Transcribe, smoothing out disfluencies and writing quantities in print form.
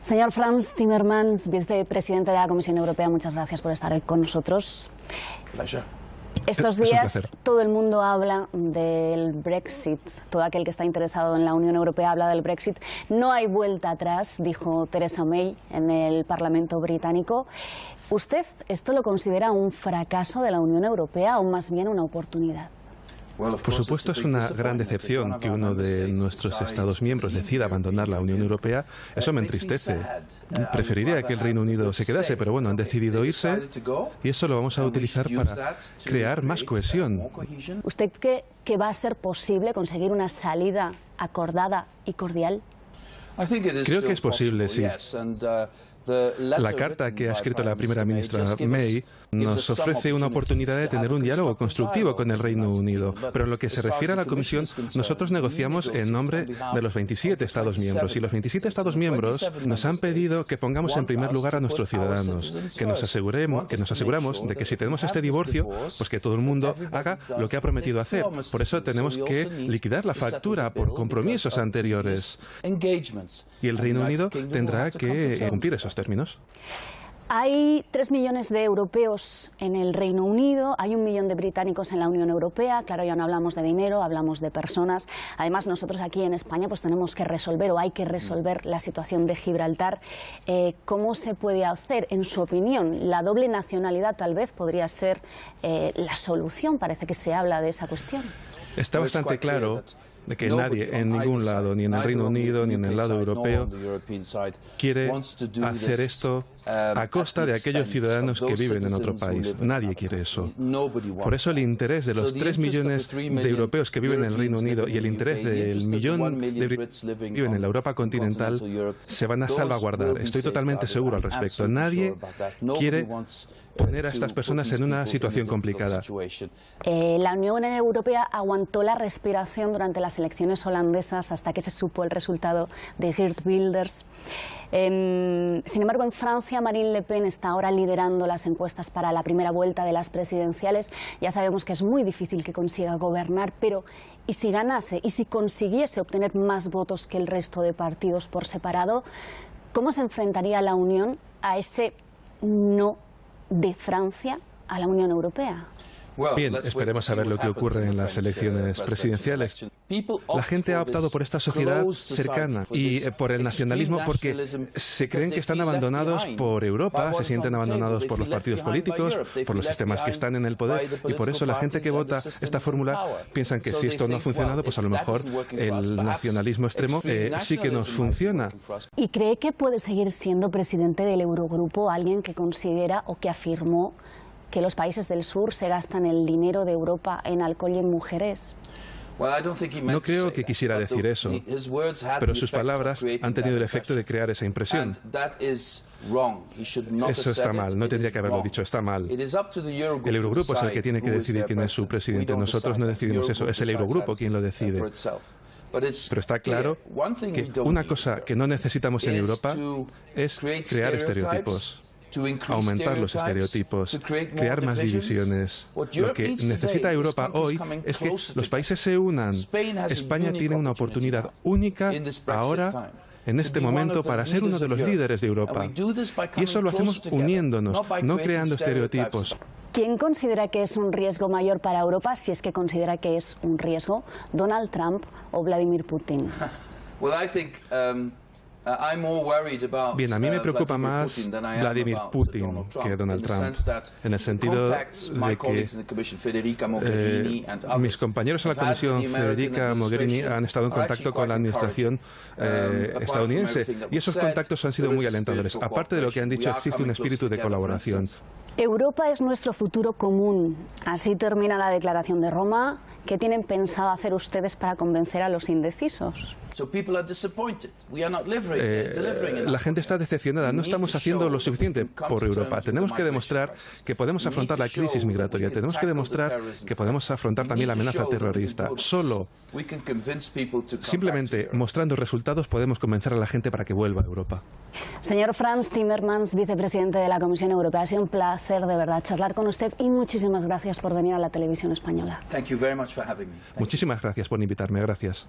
Señor Frans Timmermans, vicepresidente de la Comisión Europea, muchas gracias por estar hoy con nosotros. Estos días todo el mundo habla del Brexit. Todo aquel que está interesado en la Unión Europea habla del Brexit. No hay vuelta atrás, dijo Theresa May en el Parlamento británico. ¿Usted esto lo considera un fracaso de la Unión Europea o más bien una oportunidad? Por supuesto, es una gran decepción que uno de nuestros Estados miembros decida abandonar la Unión Europea. Eso me entristece. Preferiría que el Reino Unido se quedase, pero bueno, han decidido irse y eso lo vamos a utilizar para crear más cohesión. ¿Usted cree que va a ser posible conseguir una salida acordada y cordial? Creo que es posible, sí. La carta que ha escrito la primera ministra May nos ofrece una oportunidad de tener un diálogo constructivo con el Reino Unido. Pero en lo que se refiere a la Comisión, nosotros negociamos en nombre de los 27 Estados miembros. Y los 27 Estados miembros nos han pedido que pongamos en primer lugar a nuestros ciudadanos, que nos aseguramos de que si tenemos este divorcio, pues que todo el mundo haga lo que ha prometido hacer. Por eso tenemos que liquidar la factura por compromisos anteriores. Y el Reino Unido tendrá que cumplir esos términos. Hay 3 millones de europeos en el Reino Unido, hay 1 millón de británicos en la Unión Europea. Claro, ya no hablamos de dinero, hablamos de personas. Además, nosotros aquí en España pues tenemos que resolver o hay que resolver la situación de Gibraltar. ¿Cómo se puede hacer, en su opinión? La doble nacionalidad tal vez podría ser la solución. Parece que se habla de esa cuestión. Está bastante claro de que nadie en ningún lado, ni en el Reino Unido ni en el lado europeo, quiere hacer esto a costa de aquellos ciudadanos que viven en otro país. Nadie quiere eso. Por eso el interés de los 3 millones de europeos que viven en el Reino Unido y el interés del millón de britanos que viven en la Europa continental se van a salvaguardar. Estoy totalmente seguro al respecto. Nadie quiere poner a estas personas en una situación complicada. La Unión Europea aguantó la respiración durante las elecciones holandesas hasta que se supo el resultado de Geert Wilders. Sin embargo, en Francia, Marine Le Pen está ahora liderando las encuestas para la primera vuelta de las presidenciales. Ya sabemos que es muy difícil que consiga gobernar, pero ¿y si ganase? ¿Y si consiguiese obtener más votos que el resto de partidos por separado? ¿Cómo se enfrentaría la Unión a ese no de Francia a la Unión Europea? Bien, esperemos a ver lo que ocurre en las elecciones presidenciales. La gente ha optado por esta sociedad cercana y por el nacionalismo porque se creen que están abandonados por Europa, se sienten abandonados por los partidos políticos, por los sistemas que están en el poder, y por eso la gente que vota esta fórmula piensan que si esto no ha funcionado, pues a lo mejor el nacionalismo extremo sí que nos funciona. ¿Y cree que puede seguir siendo presidente del Eurogrupo alguien que considera o que afirmó que los países del sur se gastan el dinero de Europa en alcohol y en mujeres? No creo que quisiera decir eso, pero sus palabras han tenido el efecto de crear esa impresión. Eso está mal, no tendría que haberlo dicho, está mal. El Eurogrupo es el que tiene que decidir quién es su presidente. Nosotros no decidimos eso, es el Eurogrupo quien lo decide. Pero está claro que una cosa que no necesitamos en Europa es crear estereotipos. Aumentar los estereotipos, crear más divisiones. Lo que necesita Europa hoy es que los países se unan. España tiene una oportunidad única ahora, en este momento, para ser uno de los líderes de Europa. Y eso lo hacemos uniéndonos, no creando estereotipos. ¿Quién considera que es un riesgo mayor para Europa, si es que considera que es un riesgo, Donald Trump o Vladimir Putin? Bien, a mí me preocupa más Vladimir Putin que Donald Trump, en el sentido de que mis compañeros en la Comisión, Federica Mogherini, han estado en contacto con la administración estadounidense y esos contactos han sido muy alentadores. Aparte de lo que han dicho, existe un espíritu de colaboración. Europa es nuestro futuro común. Así termina la declaración de Roma. ¿Qué tienen pensado hacer ustedes para convencer a los indecisos? La gente está decepcionada. No estamos haciendo lo suficiente por Europa. Tenemos que demostrar que podemos afrontar la crisis migratoria. Tenemos que demostrar que podemos afrontar también la amenaza terrorista. Simplemente mostrando resultados podemos convencer a la gente para que vuelva a Europa. Señor Frans Timmermans, vicepresidente de la Comisión Europea, ha sido un placer de verdad charlar con usted y muchísimas gracias por venir a la televisión española. Muchísimas gracias por invitarme. Gracias.